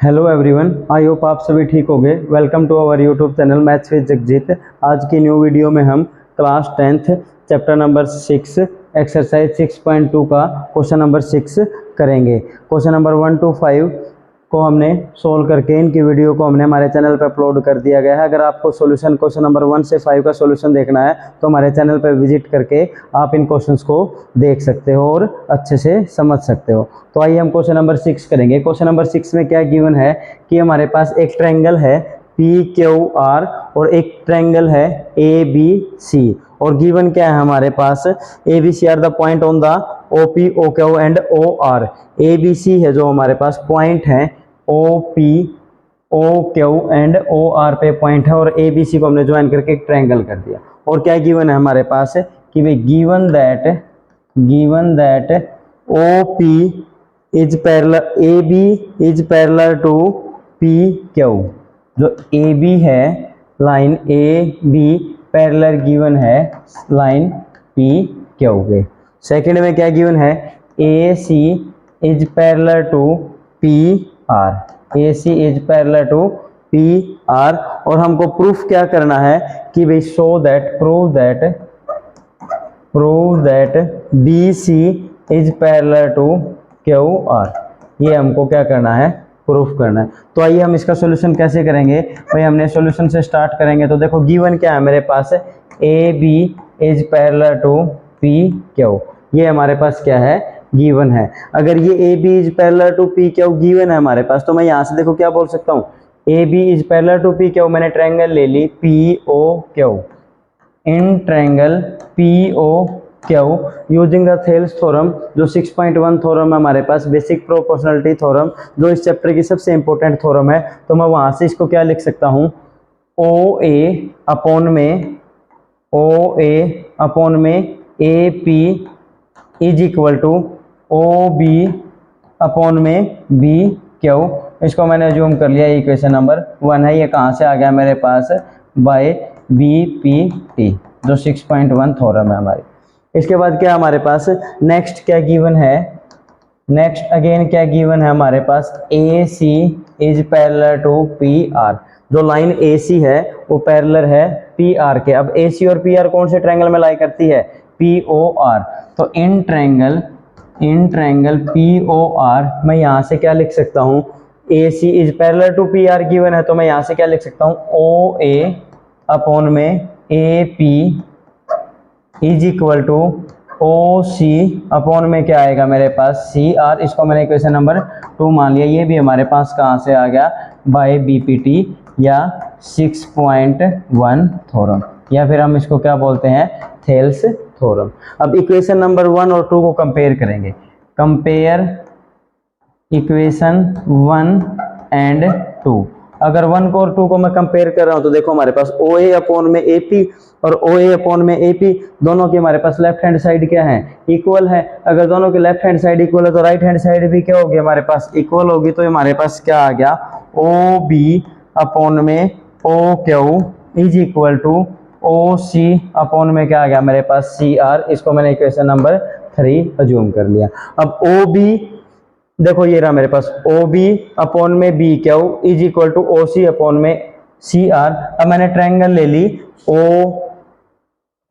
Hello everyone, I hope आप सभी ठीक होंगे। Welcome to our YouTube channel maths with Jagjit. आज की न्यू वीडियो में हम class 10th chapter number 6 exercise 6.2 का क्वेश्चन नंबर 6 करेंगे। क्वेश्चन नंबर 1 to 5 को हमने सोल्व करके इनकी वीडियो को हमने हमारे चैनल पर अपलोड कर दिया गया है। अगर आपको सॉल्यूशन क्वेश्चन नंबर 1 से 5 का सॉल्यूशन देखना है तो हमारे चैनल पर विजिट करके आप इन क्वेश्चंस को देख सकते हो और अच्छे से समझ सकते हो। तो आइए हम क्वेश्चन नंबर 6 करेंगे। क्वेश्चन नंबर 6 में क्या गिवन है कि हमारे पास एक ट्रायंगल है PQR और एक ट्रायंगल है ABC और गिवन क्या है हमारे पास ABC are the point on the OP OQ and OR। ABC है जो हमारे पास पॉइंट है OP OQ एंड OR पे पॉइंट है और ABC को हमने ज्वाइन करके एक ट्रायंगल कर दिया। और क्या गिवन है हमारे पास कि भाई given that OP is parallel AB is parallel to PQ। जो AB है लाइन AB पैरेलल गिवन है लाइन PQ के। सेकंड में क्या गिवन है AC is parallel to PR। AC is parallel to PR और हमको प्रूफ क्या करना है कि भाई prove that BC is parallel to QR। ये हमको क्या करना है, प्रूफ करना है। तो आइए हम इसका सॉल्यूशन कैसे करेंगे भाई। हमने सॉल्यूशन से स्टार्ट करेंगे तो देखो गिवन क्या है मेरे पास AB is parallel to PQ। ये हमारे पास क्या है, गिवन है। अगर ये AB is parallel to PQ given है हमारे पास तो मैं यहाँ से देखो क्या बोल सकता हूँ, AB is parallel to PQ। मैंने ट्रायंगल ले ली POQ। In triangle POQ using the Thales theorem, जो 6.1 थ्योरम है हमारे पास, बेसिक प्रोपोर्शनलिटी थ्योरम, जो इस चैप्टर की सबसे इंपॉर्टेंट थ्योरम है। तो मैं वहां से इसको क्या लिख सकता हूँ, OA अपॉन में AP is equal to OB upon में BQ। इसको मैंने जूम कर लिया, इक्वेशन नंबर 1 है। ये कहाँ से आ गया मेरे पास, बाय BPT, जो 6.1 थ्योरम है हमारी। इसके बाद क्या हमारे पास नेक्स्ट क्या गिवन है, नेक्स्ट अगेन क्या गिवन है हमारे पास, AC is parallel to PR। जो लाइन AC है वो पैरेलल है PR के। अब AC और PR कौन से ट्रायंगल में लाई करती है, POR। तो इन ट्रायंगल POR मैं यहाँ से क्या लिख सकता हूँ, AC is parallel to PR given है तो मैं यहाँ से क्या लिख सकता हूँ, OA अपॉन में AP is equal to OC upon में क्या आएगा मेरे पास, CR। इसको मैंने इक्वेशन नंबर 2 मान लिया। ये भी हमारे पास कहाँ से आ गया, बाय BPT या 6.1 थ्योरम, या फिर हम इसको क्या बोलते हैं, थेल्स थ्योरम। अब इक्वेशन नंबर 1 और 2 को कंपेयर करेंगे। Compare equation 1 and 2। अगर 1 को और 2 को मैं कंपेयर कर रहा हूं तो देखो हमारे पास OA अपॉन में AP और OA अपॉन में AP दोनों की हमारे पास लेफ्ट हैंड साइड क्या है, इक्वल है। अगर दोनों की लेफ्ट हैंड साइड इक्वल है तो राइट हैंड साइड भी क्या होगी हमारे पास, इक्वल होगी। तो हमारे पास क्या आ गया, OB अपॉन में OQ is equal to OC upon में क्या आ गया मेरे पास, CR। इसको मैंने इक्वेशन नंबर 3 अज्यूम कर लिया। अब OB देखो ये रहा मेरे पास, OB अपॉन में BQ is equal to OC upon में CR। अब मैंने ट्रायंगल ले ली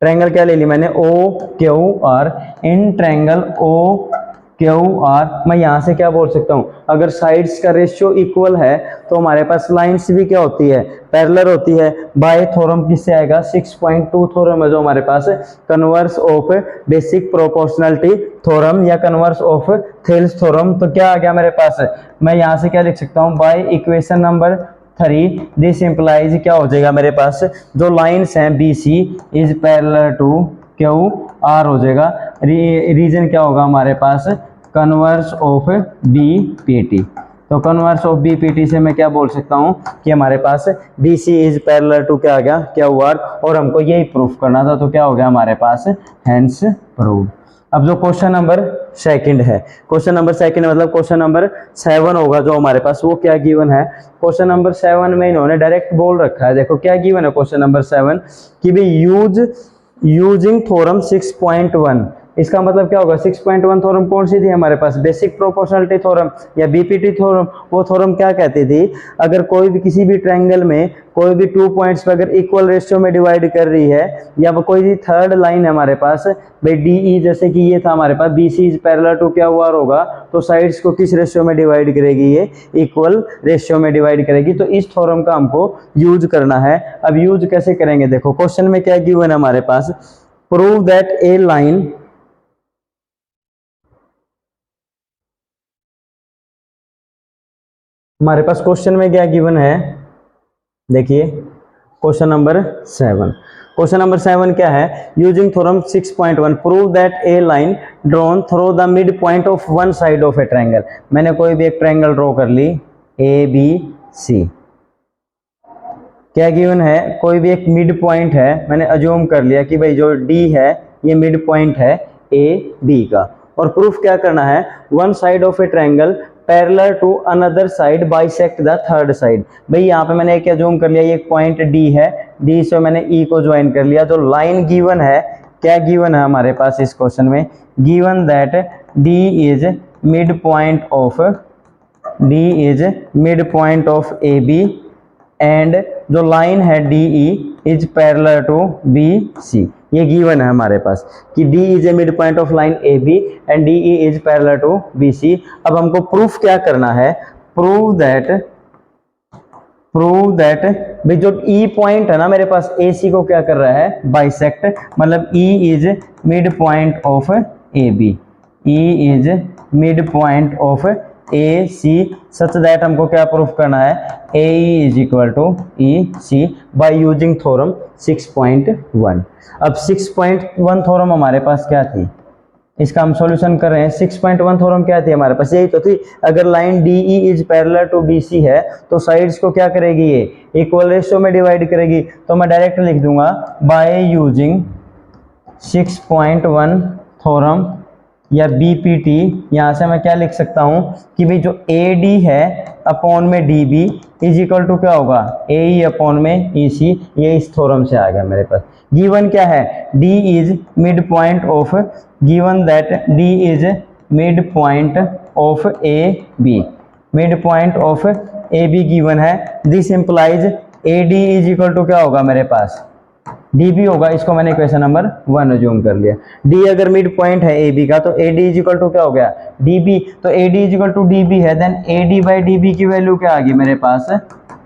ट्रायंगल क्या ले ली मैंने, OQR। इन ट्रायंगल OQR मैं यहाँ से क्या बोल सकता हूँ, अगर साइड्स का रेशियो इक्वल है तो हमारे पास लाइंस भी क्या होती है, पैरेलल होती है। बाय थ्योरम किससे आएगा, 6.2 थ्योरम है जो हमारे पास converse of basic proportionality theorem या कन्वर्स ऑफ थेल्स थ्योरम। तो क्या आ गया मेरे पास, मैं यहाँ से क्या लिख सकता हूँ, by equation number 3 this implies क्या हो जाएगा मेरे पास, जो लाइंस हैं BC is parallel to QR हो जाएगा। रीजन क्या होगा हमारे पास, कन्वर्स ऑफ BPT। तो कन्वर्स ऑफ BPT से मैं क्या बोल सकता हूँ कि हमारे पास BC इज पैरेलल टू क्या आ गया, QR। और हमको यही प्रूफ करना था तो क्या हो गया हमारे पास, हेंस प्रूव्ड। अब जो क्वेश्चन नंबर 2 है, क्वेश्चन नंबर 2 मतलब क्वेश्चन नंबर 7 होगा जो हमारे पास, वो क्या गिवन है। क्वेश्चन नंबर 7 में इन्होंने डायरेक्ट बोल रखा है, देखो क्या गिवन है क्वेश्चन नंबर 7 कि भी यूजिंग थ्योरम 6.1 इसका मतलब क्या होगा, 6.1 थ्योरम कौन सी थी हमारे पास, बेसिक प्रोपोर्शनलिटी थ्योरम या बीपीटी थ्योरम। वो थ्योरम क्या कहती थी, अगर कोई भी किसी भी ट्रायंगल में कोई भी 2 पॉइंट्स पे अगर इक्वल रेशियो में डिवाइड कर रही है, या कोई भी थर्ड लाइन है हमारे पास, भाई डीई जैसे कि ये था हमारे पास, बीसी इज पैरेलल टू क्या हुआ होगा, तो साइड्स को किस रेशियो में डिवाइड करेगी, ये इक्वल रेशियो में डिवाइड करेगी। तो इस थ्योरम का हमको यूज करना है। अब यूज कैसे करेंगे, देखो क्वेश्चन में क्या गिवन है हमारे पास, प्रूव दैट ए लाइन हमारे पास क्वेश्चन में क्या गिवन है, देखिए क्वेश्चन नंबर 7। क्वेश्चन नंबर 7 क्या है, using theorem 6.1 prove that A line drawn through the mid point of one side of a triangle. मैंने कोई भी एक ट्रायंगल ड्रॉ कर ली ए बी सी, क्या गिवन है, कोई भी एक मिड पॉइंट है, मैंने अज्यूम कर लिया कि भाई जो डी है ये मिड पॉइंट है ए बी का, और प्रूफ क्या करना है, one side of a triangle parallel to another side bisect the third side. भाई यहाँ पे मैंने एक अज्यूम कर लिया, ये एक पॉइंट डी है, डी से मैंने ई को ज्वाइन कर लिया। जो लाइन गिवन है, क्या गिवन है हमारे पास इस क्वेश्चन में, given that D is mid point of A B and जो लाइन है D E is parallel to B C. ये गिवन है हमारे पास कि D is a mid point of line A B and D E is parallel to B C. अब हमको proof क्या करना है, प्रूव दैट भाई जो ई पॉइंट है ना मेरे पास, ए सी को क्या कर रहा है, बाइसेक्ट, मतलब E is mid point of A B, E is mid point of A C such that हमको क्या प्रूफ करना है, A is equal to E C by using theorem 6.1। अब 6.1 थ्योरम हमारे पास क्या थी, इसका हम सॉल्यूशन कर रहे हैं। 6.1 थ्योरम क्या थी हमारे पास, यही तो थी, अगर line D E is parallel to B C है तो साइड्स को क्या करेगी, ये इक्वल रेशियो में डिवाइड करेगी। तो मैं डायरेक्ट लिख दूंगा बाय यूजिंग 6.1 थ्योरम या बीपीटी, यहाँ से मैं क्या लिख सकता हूँ कि भाई जो ए डी है अपॉन में D B is equal to क्या होगा, ए ई अपॉन में ई सी। ये इस थ्योरम से आ गया मेरे पास। गिवन क्या है, D is mid point of, given that D is mid point of A B, mid point of A B given है। This implies A D is equal to क्या होगा मेरे पास, डी बी होगा। इसको मैंने इक्वेशन नंबर 1 अज्यूम कर लिया। डी अगर मिड पॉइंट है ए बी का तो A D is equal to क्या हो गया, डी बी। तो A D is equal to D B है, then A D by D B की वैल्यू क्या आ गई मेरे पास,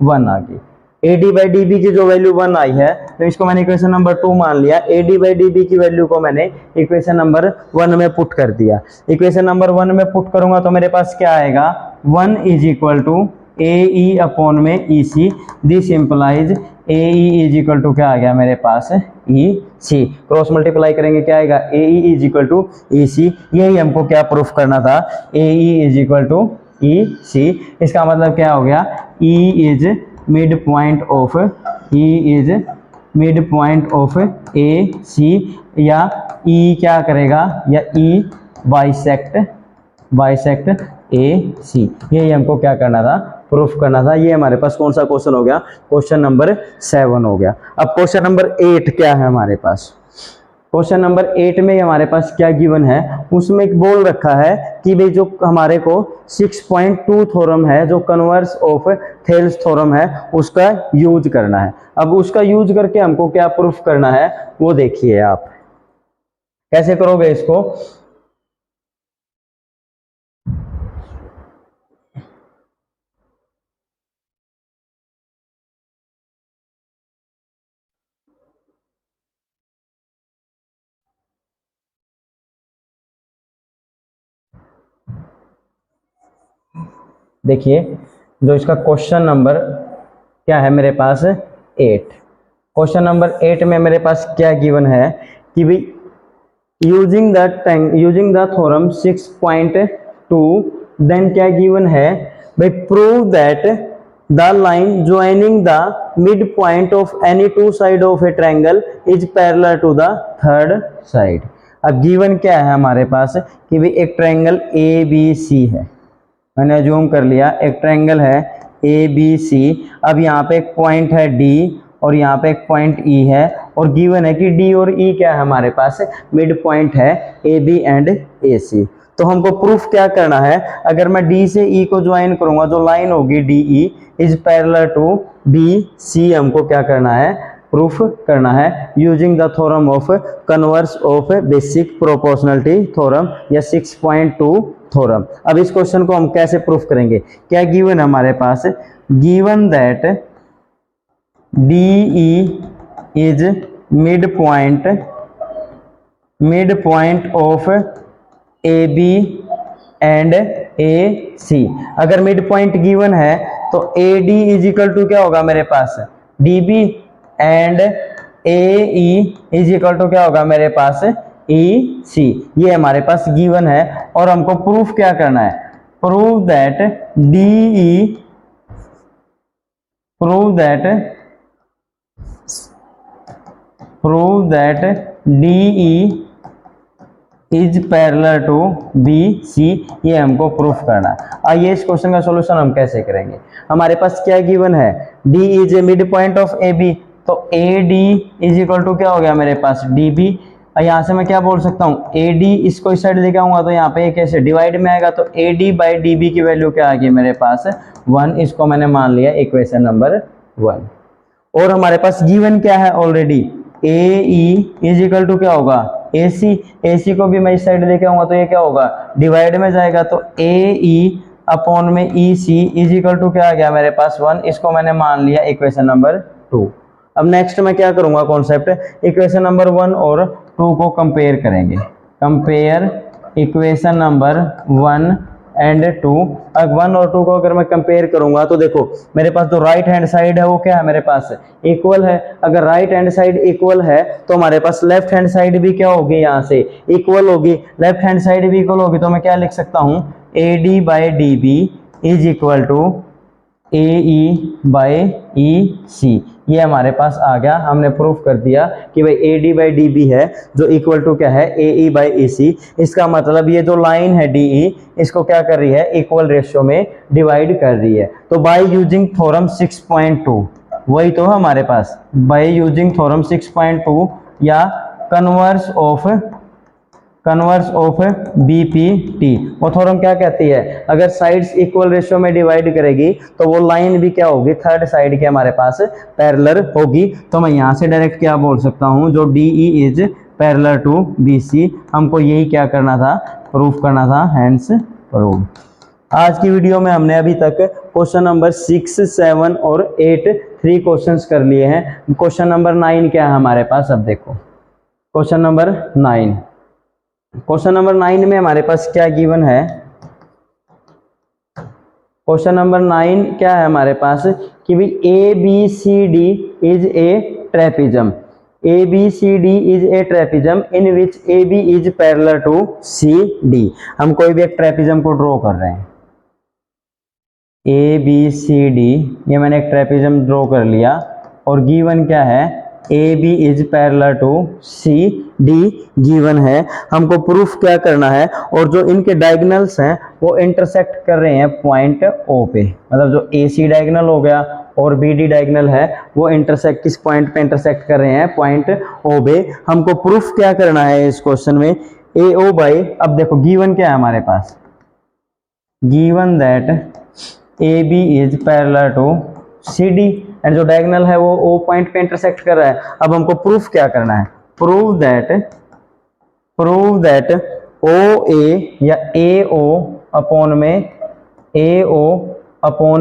1 आ गई। A D by D B की जो वैल्यू 1 आई है तो इसको मैंने इक्वेशन नंबर 2 मान लिया। A D by D B की वैल्यू को मैंने इक्वेशन नंबर 1 में पुट कर दिया। इक्वेशन नंबर 1 में पुट करूंगा तो मेरे पास क्या आएगा, 1 is equal to A E upon में E C. This implies A E is equal to क्या आ गया मेरे पास, ई सी। क्रॉस मल्टीप्लाई करेंगे क्या आएगा, A E is equal to E C. यही हमको क्या प्रूफ करना था, A E is equal to E C. इसका मतलब क्या हो गया, E is mid point of, E is mid point of A C, या ई क्या करेगा, या ई बाइसेक्ट ए सी। यही हमको क्या करना था, प्रूफ करना था। ये हमारे पास कौन सा क्वेश्चन हो गया, क्वेश्चन नंबर 7 हो गया। अब क्वेश्चन नंबर 8 क्या है हमारे पास, क्वेश्चन नंबर 8 में हमारे पास क्या गिवन है, उसमें एक बोल रखा है कि भाई जो हमारे को 6.2 थ्योरम है, जो कन्वर्स ऑफ थेल्स थ्योरम है, उसका यूज करना है। अब उसका यूज करके हमको क्या प्रूफ करना है वो देखिए आप कैसे करोगे इसको। देखिए जो इसका क्वेश्चन नंबर क्या है मेरे पास 8, क्वेश्चन नंबर 8 में मेरे पास क्या गिवन है कि भाई यूजिंग द थ्योरम 6.2 देन क्या गिवन है भाई, prove that the line joining the mid point of any two side of a triangle is parallel to the third side. अब गिवन क्या है हमारे पास कि भाई एक ट्रायंगल ए बी सी है, मैंने अज्यूम कर लिया एक ट्रायंगल है ए बी सी। अब यहाँ पे एक पॉइंट है डी और यहाँ पे एक पॉइंट ई है और गिवन है कि डी और ई क्या है हमारे पास, मिड पॉइंट है ए बी एंड ए सी। तो हमको प्रूफ क्या करना है, अगर मैं डी से ई को ज्वाइन करूंगा, जो लाइन होगी D E is parallel to B C, हमको क्या करना है, प्रूफ करना है using the theorem of converse of basic proportionality theorem या 6.2 थ्योरम। अब इस क्वेश्चन को हम कैसे प्रूफ करेंगे, क्या गिवन हमारे पास, given that D E is mid point of A B and A C. अगर मिड पॉइंट गिवन है तो A D is equal to क्या होगा मेरे पास, D B and A E is equal to क्या होगा मेरे पास, ई सी। ये हमारे पास गिवन है और हमको प्रूफ क्या करना है, prove that D E is parallel to B C, ये हमको प्रूफ करना है। आइए इस क्वेश्चन का सॉल्यूशन हम कैसे करेंगे। हमारे पास क्या गिवन है, D is a mid point of A B, तो A D is equal to क्या हो गया मेरे पास, डी बी। यहाँ से मैं क्या बोल सकता हूँ, ए डी इसको इस साइड लेके आऊंगा तो यहाँ पे कैसे डिवाइड में आएगा, तो A D by D B की वैल्यू क्या आ गई मेरे पास 1, इसको मैंने मान लिया इक्वेशन नंबर 1। और हमारे पास गिवन क्या है already, A E is equal to क्या होगा, ए सी को भी मैं इस साइड लेके आऊंगा तो ये क्या होगा, डिवाइड में जाएगा, तो ए ई अपॉन में E C is equal to क्या आ गया मेरे पास 1, इसको मैंने मान लिया इक्वेशन नंबर 2। अब नेक्स्ट मैं क्या करूंगा, कॉन्सेप्ट इक्वेशन नंबर 1 और 2 को कंपेयर करेंगे, कंपेयर इक्वेशन नंबर 1 एंड 2। अब 1 और 2 को अगर मैं कंपेयर करूंगा तो देखो मेरे पास जो राइट हैंड साइड है वो क्या है मेरे पास, इक्वल है। अगर राइट हैंड साइड इक्वल है तो हमारे पास लेफ्ट हैंड साइड भी क्या होगी, यहाँ से इक्वल होगी। लेफ्ट हैंड साइड भी इक्वल होगी तो मैं क्या लिख सकता हूँ, A D by D B is equal to A E by E C. ये हमारे पास आ गया, हमने प्रूफ कर दिया कि भाई A D by D B है जो इक्वल टू क्या है, ए ई बाई ई सी। इसका मतलब ये जो लाइन है डी ई, इसको क्या कर रही है, इक्वल रेशियो में डिवाइड कर रही है। तो बाय यूजिंग थ्योरम 6.2, वही तो हमारे पास बाय यूजिंग थ्योरम 6.2 या कन्वर्स ऑफ बीपीटी। वो थ्योरम क्या कहती है, अगर साइड्स इक्वल रेशियो में डिवाइड करेगी तो वो लाइन भी क्या होगी, थर्ड साइड के हमारे पास पैरेलल होगी। तो मैं यहाँ से डायरेक्ट क्या बोल सकता हूँ, जो D E is parallel to B C, हमको यही क्या करना था, प्रूफ करना था, हैंड्स प्रूव। आज की वीडियो में हमने अभी तक क्वेश्चन नंबर 6, 7 और 8 3 क्वेश्चंस कर लिए हैं। क्वेश्चन नंबर 9 क्या है हमारे पास, अब देखो क्वेश्चन नंबर 9। क्वेश्चन नंबर 9 में हमारे पास क्या गिवन है, क्वेश्चन नंबर 9 क्या है हमारे पास कि भाई A B C D is a trapezium, A B C D is a trapezium in which A B is parallel to C D. हम कोई भी एक ट्रेपिज्म को ड्रॉ कर रहे हैं, ए बी सी डी, ये मैंने एक ट्रेपिज्म ड्रॉ कर लिया और गिवन क्या है, A B is parallel to C D given है। हमको प्रूफ क्या करना है, और जो इनके डायगोनल्स हैं वो इंटरसेक्ट कर रहे हैं पॉइंट ओ पे, मतलब जो ए सी डायगोनल हो गया और बी डी डायगोनल है वो इंटरसेक्ट किस पॉइंट पे इंटरसेक्ट कर रहे हैं, पॉइंट ओ पे। हमको प्रूफ क्या करना है इस क्वेश्चन में, ए ओ बाई, अब देखो गिवन क्या है हमारे पास, given that A B is parallel to C D and जो डायगोनल है वो ओ पॉइंट पे इंटरसेक्ट कर रहा है। अब हमको प्रूफ क्या करना है, प्रूव दैट ओ ए या ए ओ अपॉन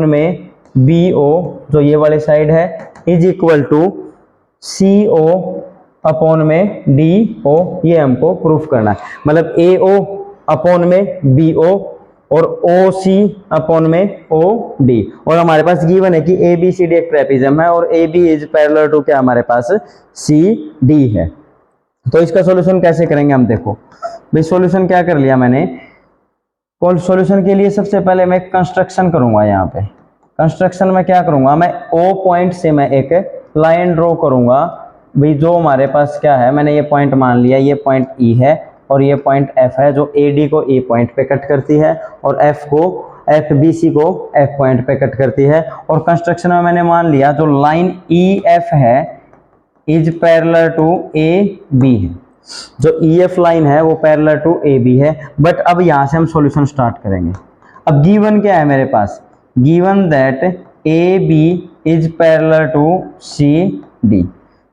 में बी ओ, जो ये वाली साइड है, is equal to C O upon में डी ओ। ये हमको प्रूफ करना है, मतलब ए ओ अपॉन में बी ओ और ओ सी अपॉन में ओ डी। और हमारे पास गिवन है कि ए बी सी डी एक ट्रेपिज्म है और A B is parallel to क्या हमारे पास, सी डी है। तो इसका सॉल्यूशन कैसे करेंगे हम, देखो भाई सॉल्यूशन क्या कर लिया मैंने, सॉल्यूशन के लिए सबसे पहले मैं कंस्ट्रक्शन करूंगा। यहाँ पे कंस्ट्रक्शन में क्या करूंगा, मैं ओ पॉइंट से मैं एक लाइन ड्रॉ करूंगा। भाई जो हमारे पास क्या है, मैंने ये पॉइंट मान लिया, ये पॉइंट ई है और ये पॉइंट एफ है, जो ए डी को ए पॉइंट पे कट करती है और एफ बी सी को एफ पॉइंट पे कट करती है। और कंस्ट्रक्शन में मैंने मान लिया जो लाइन ई एफ है, is parallel to A B है, जो EF लाइन है वो पैरेलल टू AB है। बट अब यहाँ से हम सॉल्यूशन स्टार्ट करेंगे। अब गिवन क्या है मेरे पास, given that AB is parallel to CD,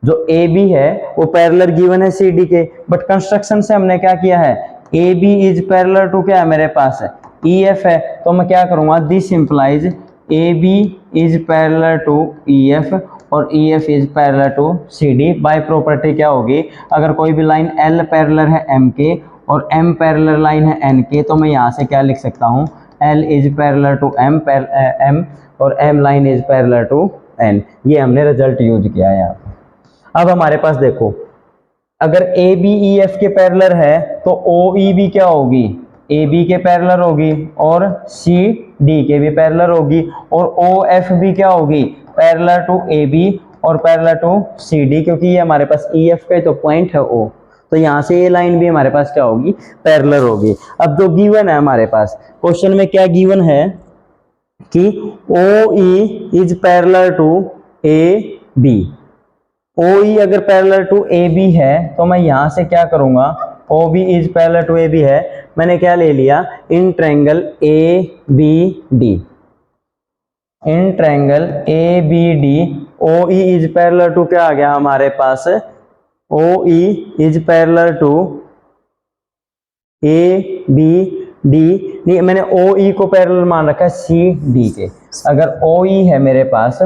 जो AB है वो पैरेलल गिवन है CD के, बट कंस्ट्रक्शन से हमने क्या किया है, AB इज पैरेलल टू क्या है मेरे पास है, EF है। तो मैं क्या करूँगा, this implies AB is parallel to EF और EF is parallel to CD। By property क्या होगी, अगर कोई भी लाइन L पैरेलल है M के और M पैरेलल लाइन है N के, तो मैं यहाँ से क्या लिख सकता हूँ, L is parallel to M और M line is parallel to N। ये हमने रिजल्ट यूज किया है यहाँ पे। अब हमारे पास देखो, अगर AB EF के पैरेलल है तो OE भी क्या होगी, AB के पैरेलल होगी और CD के भी पैरेलल होगी, और OF भी क्या होगी, पैरेलल टू AB और पैरेलल टू CD, क्योंकि ये हमारे पास EF का तो पॉइंट है O, तो यहाँ से ये लाइन भी हमारे पास क्या होगी, पैरेलल होगी। अब जो गिवन है हमारे पास क्वेश्चन में, क्या गिवन है कि OE is parallel to AB। OE अगर पैरेलल टू AB है तो मैं यहाँ से क्या करूँगा, OB is parallel to AB है, मैंने क्या ले लिया, in triangle ABD, in triangle ABD OE is parallel to क्या आ गया हमारे पास, OE is parallel to ABD, नहीं मैंने OE को पैरेलल मान रखा है CD के। अगर OE है मेरे पास,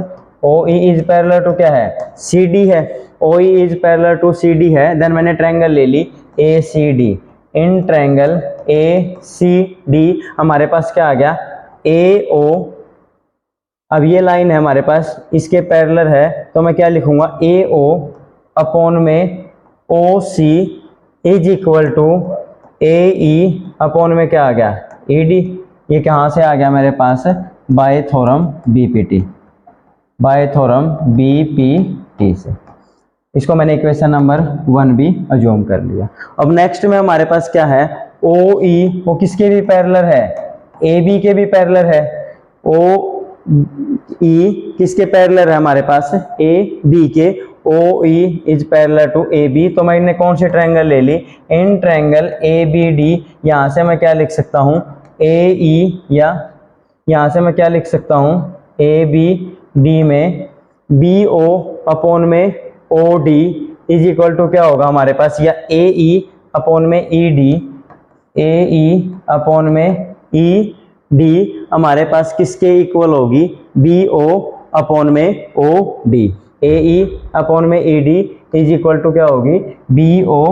OE इज पैरेलल टू क्या है, CD है, OE is parallel to CD है, देन मैंने ट्रायंगल ले ली ACD, इन ट्रायंगल ACD हमारे पास क्या आ गया, AO। अब ये लाइन है हमारे पास, इसके पैरेलल है, तो मैं क्या लिखूंगा, AO अपॉन में OC is equal to AE upon में क्या आ गया, ED। ये कहाँ से आ गया मेरे पास, by theorem BPT, by theorem BPT से। इसको मैंने इक्वेशन नंबर 1 भी अज्यूम कर लिया। अब नेक्स्ट में हमारे पास क्या है, OE वो किसके भी पैरेलल है, AB के भी पैरेलल है। OE किसके पैरेलल है हमारे पास, AB के, OE is parallel to AB। तो मैंने कौन से ट्रायंगल ले ली, इन ट्रायंगल ABD। यहाँ से मैं क्या लिख सकता हूँ, AE, या यहाँ से मैं क्या लिख सकता हूँ, ABD में BO अपॉन में OD इज इक्वल टू क्या होगा हमारे पास, या AE अपॉन में ED, AE अपॉन में ED हमारे पास किसके इक्वल होगी, BO अपॉन में OD। AE अपॉन में ED इज इक्वल टू क्या होगी, BO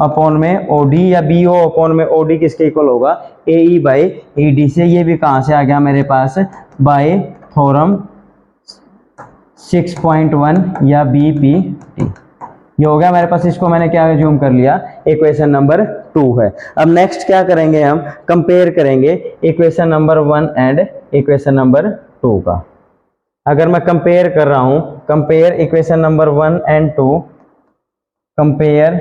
अपॉन में OD, या BO अपॉन में OD किसके इक्वल होगा, AE बाई ED से। ये भी कहाँ से आ गया मेरे पास, बाय थ्योरम 6.1 या BPT। ये हो गया मेरे पास, इसको मैंने क्या अज्यूम कर लिया, इक्वेशन नंबर 2 है। अब नेक्स्ट क्या करेंगे, हम कंपेयर करेंगे equation number 1 and equation number 2 का। अगर मैं कंपेयर कर रहा हूं, compare equation number 1 and 2, compare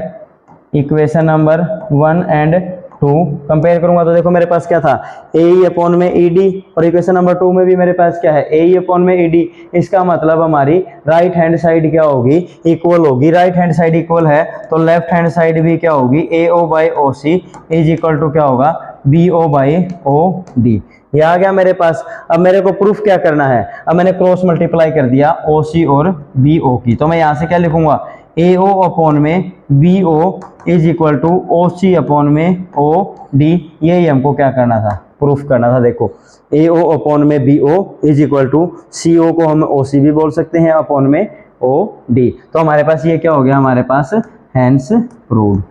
equation number 1 and 2 compare करूंगा तो देखो मेरे पास क्या था, AE अपॉन में ED, और इक्वेशन नंबर 2 में भी मेरे पास क्या है, AE अपॉन में ED। इसका मतलब हमारी राइट हैंड साइड क्या होगी, इक्वल होगी। राइट हैंड साइड इक्वल है तो लेफ्ट हैंड साइड भी क्या होगी, AO by OC is equal to क्या होगा, BO बाई OD। ये आ गया मेरे पास। अब मेरे को प्रूफ क्या करना है, अब मैंने क्रॉस मल्टीप्लाई कर दिया OC और BO की, तो मैं यहाँ से क्या लिखूंगा, AO अपॉन में BO is equal to OC upon में OD। यही हमको क्या करना था, प्रूफ करना था। देखो AO अपॉन में BO is equal to CO को हम OC भी बोल सकते हैं अपॉन में OD। तो हमारे पास ये क्या हो गया, हमारे पास हैंस प्रूव्ड।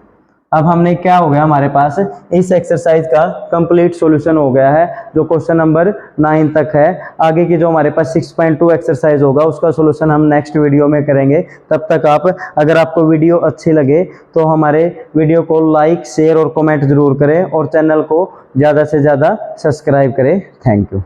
अब हमने क्या हो गया, हमारे पास इस एक्सरसाइज का कंप्लीट सॉल्यूशन हो गया है, जो क्वेश्चन नंबर 9 तक है। आगे की जो हमारे पास 6.2 एक्सरसाइज होगा उसका सॉल्यूशन हम नेक्स्ट वीडियो में करेंगे। तब तक आप, अगर आपको वीडियो अच्छी लगे तो हमारे वीडियो को लाइक, शेयर और कमेंट जरूर करें, और चैनल को ज़्यादा से ज़्यादा सब्सक्राइब करें। Thank you.